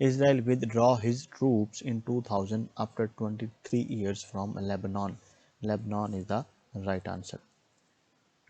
Israel withdraw his troops in 2000 after 23 years from Lebanon. Lebanon is the right answer.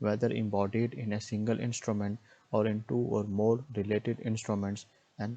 whether embodied in a single instrument or in two or more related instruments and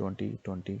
2020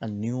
a new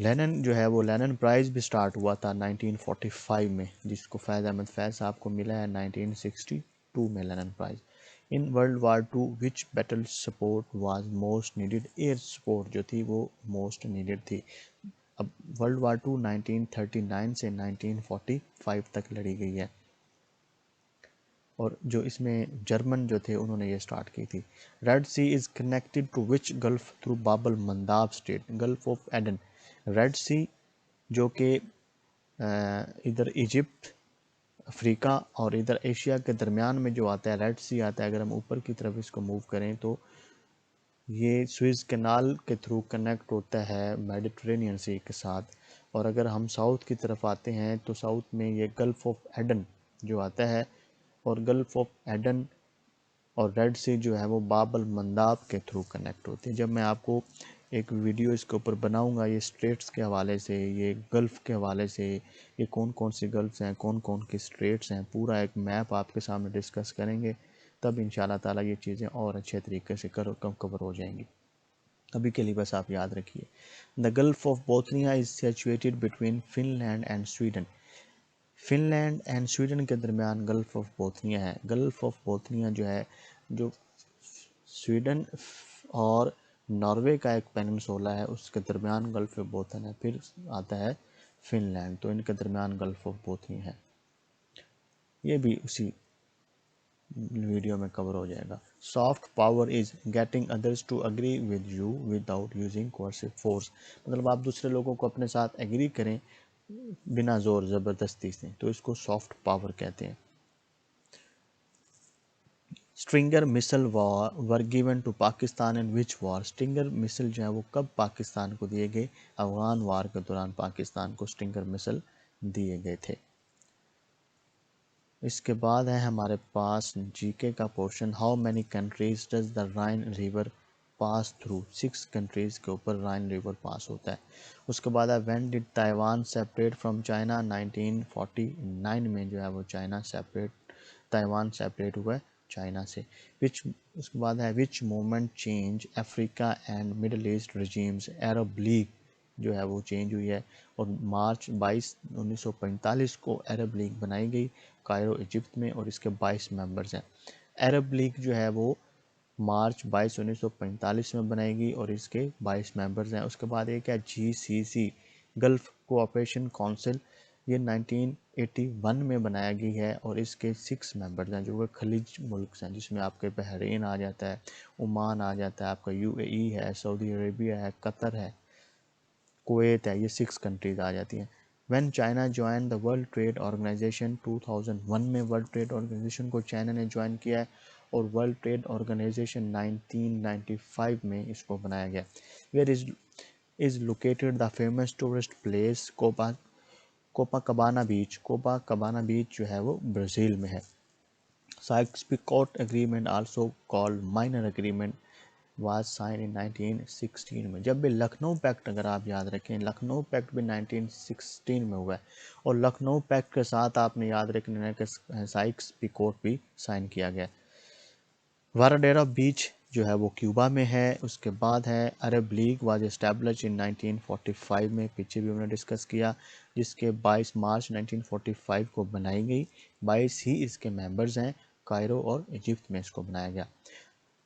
linen جو ہے وہ linen price بھی start ہوا تھا 1945 میں، جس کو فیض احمد فیض صاحب کو ملا ہے 1962 میں Lenin prize. In world war two which battle support was most needed, air support جو تھی وہ موسٹ نیڈڈ تھی۔ اب ورلڈ وار ٹو 1939 سے 1945 تک لڑی گئی ہے، اور جو اس میں جرمن جو تھے انہوں نے یہ سٹارٹ کی تھی۔ Red Sea is connected to which gulf through Bab el Mandeb strait, Gulf of Aden. Red Sea جو کہ ادھر ایجپٹ، افریقہ اور ادھر ایشیا کے درمیان میں جو آتا ہے ریڈ سی آتا ہے، اگر ہم اوپر کی طرف اس کو موو کریں تو یہ سوئز کینال کے تھرو کنیکٹ ہوتا ہے میڈیٹرینین سی کے ساتھ، اور اگر ہم ساؤتھ کی طرف آتے ہیں تو ساؤتھ میں یہ گلف آف ایڈن جو آتا ہے، اور گلف آف ایڈن اور ریڈ سی جو ہے وہ باب المنداب کے تھرو کنیکٹ ہوتے ہیں۔ جب میں آپ کو ایک ویڈیو اس کے اوپر بناؤں گا، یہ اسٹریٹس کے حوالے سے، یہ گلف کے حوالے سے، یہ کون کون سی گلفس ہیں، کون کون کی اسٹریٹس ہیں، پورا ایک میپ آپ کے سامنے ڈسکس کریں گے، تب ان شاء اللہ تعالیٰ یہ چیزیں اور اچھے طریقے سے کور ہو جائیں گی۔ ابھی کے لیے بس آپ یاد رکھیے، the Gulf of Bothnia is situated between Finland and Sweden. Finland and Sweden کے درمیان گلف آف بوتھنیا ہے۔ گلف آف بوتھنیا جو ہے، جو سویڈن اور ناروے کا ایک پیننسولا ہے، اس کے درمیان گلف آف بوتھن ہے، پھر آتا ہے فن لینڈ، تو ان کے درمیان گلف آف بوتھنیا ہے۔ یہ بھی اسی ویڈیو میں کور ہو جائے گا۔ Soft power is getting others to agree with you without using coercive force, مطلب آپ دوسرے لوگوں کو اپنے ساتھ ایگری کریں بنا زور زبردستی سے، تو اس کو سافٹ پاور کہتے ہیں۔ اسٹرنگر مسل ور گیون ٹو پاکستان ان وچ وار، اسٹرنگر مسل جو ہے وہ کب پاکستان کو دیے گئے؟ افغان وار کے دوران پاکستان کو اسٹرنگر مسل دیے گئے تھے۔ اس کے بعد ہے ہمارے پاس جی کے کا portion, how many countries does the Rhine river pass through, 6 countries کے اوپر رائن ریور پاس ہوتا ہے۔ اس کے بعد ہے when ڈڈ Taiwan separate from China, 1949 میں جو ہے وہ تائیوان سیپریٹ ہوا ہے چائنا سے۔ اس کے بعد ہے which movement change Africa and Middle East regimes, Arab League جو ہے وہ چینج ہوئی ہے، اور مارچ 22 1945 کو عرب لیگ بنائی گئی کائرو ایجپٹ میں، اور اس کے 22 ممبرز ہیں۔ عرب لیگ جو ہے وہ مارچ 22 1945 میں بنائی گئی اور اس کے 22 ممبرز ہیں۔ اس کے بعد ایک ہے جی سی سی گلف کوآپریشن کونسل، یہ 1981 میں بنایا گئی ہے، اور اس کے 6 ممبرز ہیں جو کہ خلیج ملک ہیں، جس میں آپ کے بحرین آ جاتا ہے، عمان آ جاتا ہے، آپ کا یو اے ای ہے، سعودی عربیہ ہے، قطر ہے، کویت ہے، یہ 6 کنٹریز آ جاتی ہیں۔ When China join the world trade organization, 2001 میں ورلڈ ٹریڈ آرگنائزیشن کو چائنا نے جوائن کیا ہے، اور ورلڈ ٹریڈ آرگنائزیشن 1995 میں اس کو بنایا گیا۔ Where is located the famous tourist place Copacabana beach, Copacabana beach جو ہے وہ برازیل میں ہے۔ Sykes Picot agreement also called minor agreement was sign in 1916 میں۔ جب بھی لکھنؤ پیکٹ، اگر آپ یاد رکھیں، لکھنؤ پیکٹ بھی 1916 میں ہوا ہے، اور لکھنؤ پیکٹ کے ساتھ آپ نے یاد رکھنا ہے کہ سائکس پیکوٹ بھی سائن کیا گیا۔ واراڈیرا بیچ جو ہے وہ کیوبا میں ہے۔ اس کے بعد ہے عرب لیگ واز اسٹیبلش ان 1945 میں، پیچھے بھی ہم نے ڈسکس کیا، جس کے 22 مارچ 1945 کو بنائی گئی، 22 ہی اس کے ممبرز ہیں، کائرو اور ایجپٹ میں اس کو بنایا گیا۔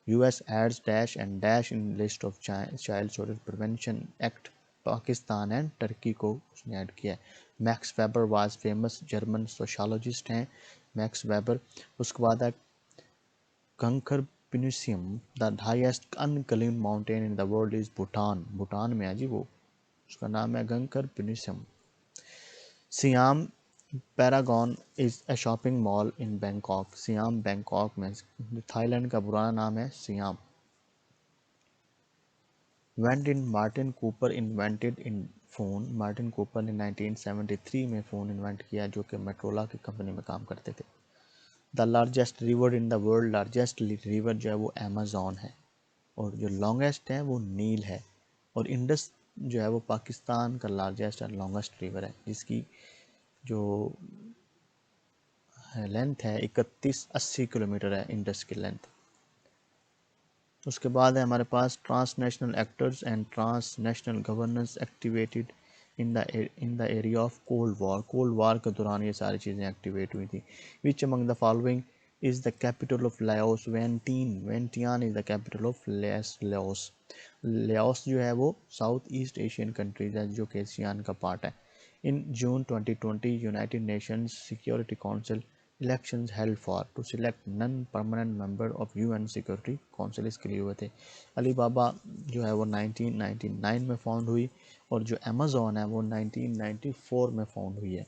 U S adds dash and dash in list of child soldier prevention act, Pakistan and Turkey کو اس نے ایڈ کیا ہے۔ Max Weber was famous German sociologist ہیں، میکس ویبر۔ اس کے بعد ہے Gangkhar Puensum, the highest unclimbed mountain in the world is Bhutan, Bhutan میں ہے جی وہ، اس کا نام ہے Gangkhar Puensum. Siam Paragon is a shopping mall in Bangkok, سیام Bangkok میں، تھائی لینڈ کا پرانا نام ہے Siam. When did Martin Cooper invented an phone, Martin Cooper نے 1973 میں فون انوینٹ کیا، جو کہ میٹرولا کی کمپنی میں کام کرتے تھے۔ The largest river in the world, largest river جو ہے وہ ایمیزون ہے، اور جو لانگیسٹ ہے وہ نیل ہے، اور انڈس جو ہے وہ پاکستان کا لارجسٹ اور لانگیسٹ ریور ہے، جس کی جو لینتھ ہے 3180 کلومیٹر ہے انڈس کی لینتھ۔ اس کے بعد ہے ہمارے پاس transnational actors and transnational governance activated in the area of Cold War کے دوران یہ ساری چیزیں ایکٹیویٹ ہوئی تھیں. Which among the following is the capital of Laos? Vientiane is the capital of Laos. Laos جو ہے وہ ساؤتھ ایسٹ ایشین کنٹریز ہے جو کہ ایسیان کا پارٹ ہے. ان جون 2020 United nations security council elections held for to select non-permanent member of UN Security Council اس کے لیے ہوئے تھے. علی بابا جو ہے وہ 1999 میں فاؤنڈ ہوئی اور جو امیزون ہے وہ 1994 میں فاؤنڈ ہوئی ہے.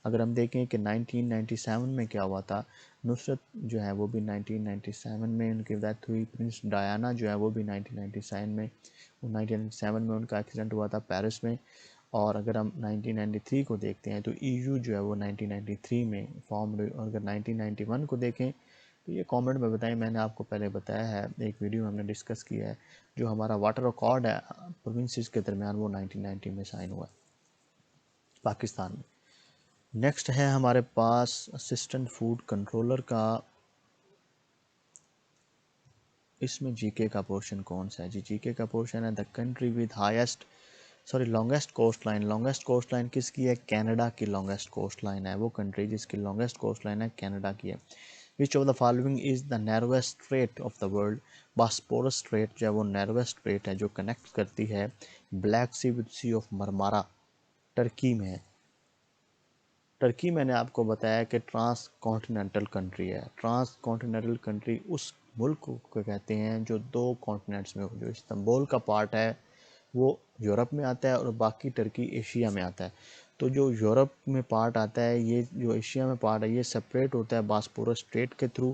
اگر ہم دیکھیں کہ 1997 میں کیا ہوا تھا، نصرت جو ہے وہ بھی 1997 میں ان کی ڈیتھ ہوئی. پرنس ڈایانا جو ہے وہ بھی 1997 میں ان کا ایکسیڈنٹ ہوا تھا پیرس میں. اور اگر ہم 1993 کو دیکھتے ہیں تو ای یو جو ہے وہ 1993 میں فارم ہوئی. اور اگر 1991 کو دیکھیں تو یہ کامنٹ میں بتائیں، میں نے آپ کو پہلے بتایا ہے، ایک ویڈیو ہم نے ڈسکس کیا ہے، جو ہمارا واٹر ریکارڈ ہے پروونسز کے درمیان وہ 1990 میں سائن ہوا ہے پاکستان میں. نیکسٹ ہے ہمارے پاس اسسٹنٹ فوڈ کنٹرولر کا. اس میں جی کے کا پورشن کون سا ہے؟ جی کے کا پورشن ہے the country with longest cost line. Longest cost line کس کی ہے؟ کینیڈا کی لانگیسٹ کوسٹ لائن ہے. وہ کنٹری جس کی لانگیسٹ کوسٹ لائن ہے کینیڈا کی ہے. Which of the following is the narrowest strait of the world? Bosporus strait جو ہے وہ نیرویسٹ اسٹریٹ ہے جو کنیکٹ کرتی ہے Black Sea with Sea of Marmara, Turkey میں ہے. ٹرکی میں نے آپ کو بتایا کہ ٹرانس کانٹیننٹل کنٹری ہے. ٹرانس کانٹیننٹل کنٹری اس ملک کو کہتے ہیں جو دو کانٹیننٹس میں ہو. جو استنبول کا پارٹ ہے وہ یورپ میں آتا ہے اور باقی ٹرکی ایشیا میں آتا ہے. تو جو یورپ میں پارٹ آتا ہے، یہ جو ایشیا میں پارٹ ہے یہ سپریٹ ہوتا ہے باسپورس اسٹریٹ کے تھرو،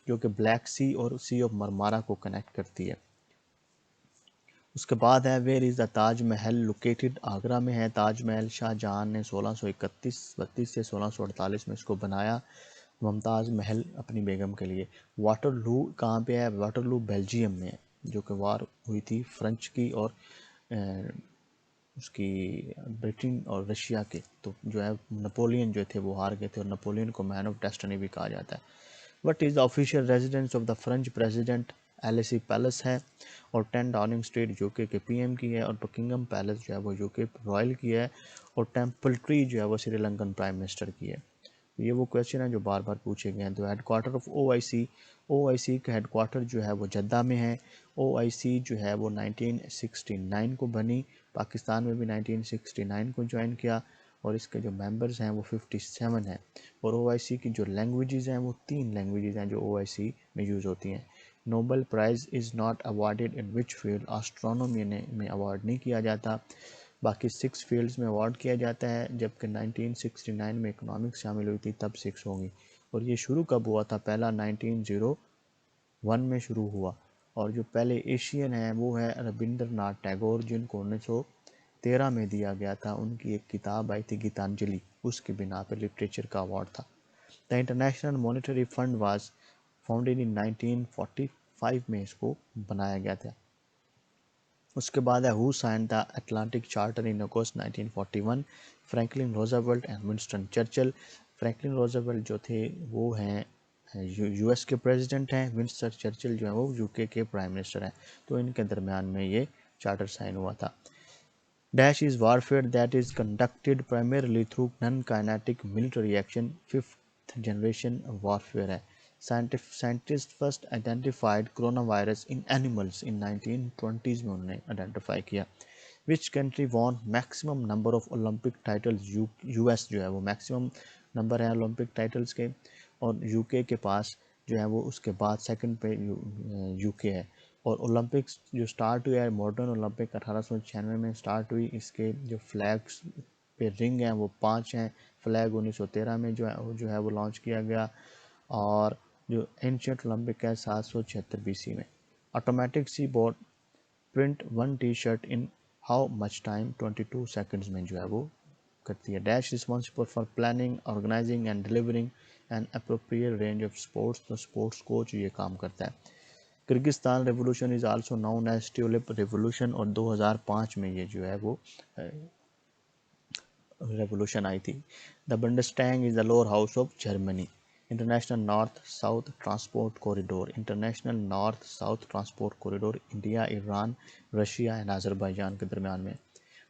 جو کہ بلیک سی اور سی آف مرمارا کو کنیکٹ کرتی ہے. اس کے بعد ہے where is the Taj Mahal located? Agra میں ہے تاج محل. شاہ جہاں نے 1631 سے 1648 میں اس کو بنایا ممتاز محل اپنی بیگم کے لیے. واٹر لو کہاں پہ ہے؟ واٹر لو بیلجیم میں ہے، جو کہ وار ہوئی تھی فرنچ کی اور اس کی برٹن اور رشیا کے. تو جو ہے نپولین جو تھے وہ ہار گئے تھے اور نپولین کو مین آف ڈیسٹنی بھی کہا جاتا ہے. What is the official residence of the French president? Elysee Palace ہے. اور 10 ڈاؤننگ اسٹریٹ یو کے پی ایم کی ہے. اور بکنگم پیلس جو ہے وہ یو کے رائل کی ہے. اور ٹیمپل ٹری جو ہے وہ سری لنکن پرائم منسٹر کی ہے. یہ وہ کویشچن ہیں جو بار بار پوچھے گئے ہیں. تو ہیڈ کوارٹر آف او آئی سی کا ہیڈ کوارٹر جو ہے وہ جدہ میں ہے. او آئی سی جو ہے وہ 1969 کو بنی. پاکستان میں بھی 1969 کو جوائن کیا اور اس کے جو ممبرز ہیں وہ 57 ہیں. اور او آئی سی کی جو لینگویجز ہیں وہ 3 لینگویجز ہیں جو او آئی سی میں یوز ہوتی ہیں. Nobel prize is not awarded in which field؟ Astronomy میں award نہیں کیا جاتا. باقی 6 فیلڈز میں award کیا جاتا ہے، جبکہ 1969 میں اکنامکس شامل ہوئی تھی تب 6 ہوں گی. اور یہ شروع کب ہوا تھا؟ پہلا 1901 میں شروع ہوا. اور جو پہلے ایشین ہیں وہ ہے ربندر ناتھ ٹیگور، جن کو 1913 میں دیا گیا تھا. ان کی ایک کتاب آئی تھی گیتانجلی، اس کی بنا پہ لٹریچر کا ایوارڈ تھا. The International Monetary Fund was founded in 1945 میں اس کو بنایا گیا تھا. اس کے بعد ہے who sign the Atlantic Charter in August 1941؟ Franklin Roosevelt and Winston Churchill. Franklin Roosevelt جو تھے وہ ہیں یو ایس کے پریزیڈنٹ ہیں. ونسٹن چرچل جو ہیں وہ یو کے پرائم منسٹر ہیں. تو ان کے درمیان میں یہ چارٹر سائن ہوا تھا. Dash is warfare that is conducted primarily through non kinetic military action? 5th generation warfare ہے. Scientist first identified corona virus in animals in 1920s میں انہوں نے آئیڈینٹیفائی کیا. Which country won maximum number of Olympic titles? U S جو ہے وہ maximum number ہے Olympic titles کے. اور یو کے پاس جو ہے وہ اس کے بعد سیکنڈ پہ یو کے ہے. اور اولمپکس جو سٹارٹ ہوئی ہے ماڈرن اولمپک 1896 میں سٹارٹ ہوئی. اس کے جو فلیگس پہ رنگ ہیں وہ 5 ہیں. فلیگ 1913 میں جو ہے وہ لانچ کیا گیا. اور جو اینشینٹ اولمپک ہے 776 BC میں. Automatic C board print 1 T shirt in how much time? 22 seconds میں جو ہے وہ کرتی ہے. Dash responsible for planning organizing and delivering an appropriate range of sports? تو اسپورٹس کوچ یہ کام کرتا ہے. Kyrgyzstan revolution is also known as tulip revolution. اور 2005 میں یہ جو ہے وہ ریولوشن آئی تھی. The Bundestag is the lower house of Germany. International North South Transport Corridor? International North South Transport Corridor India, Iran, Russia and Azerbaijan کے درمیان میں.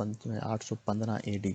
815 AD,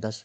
10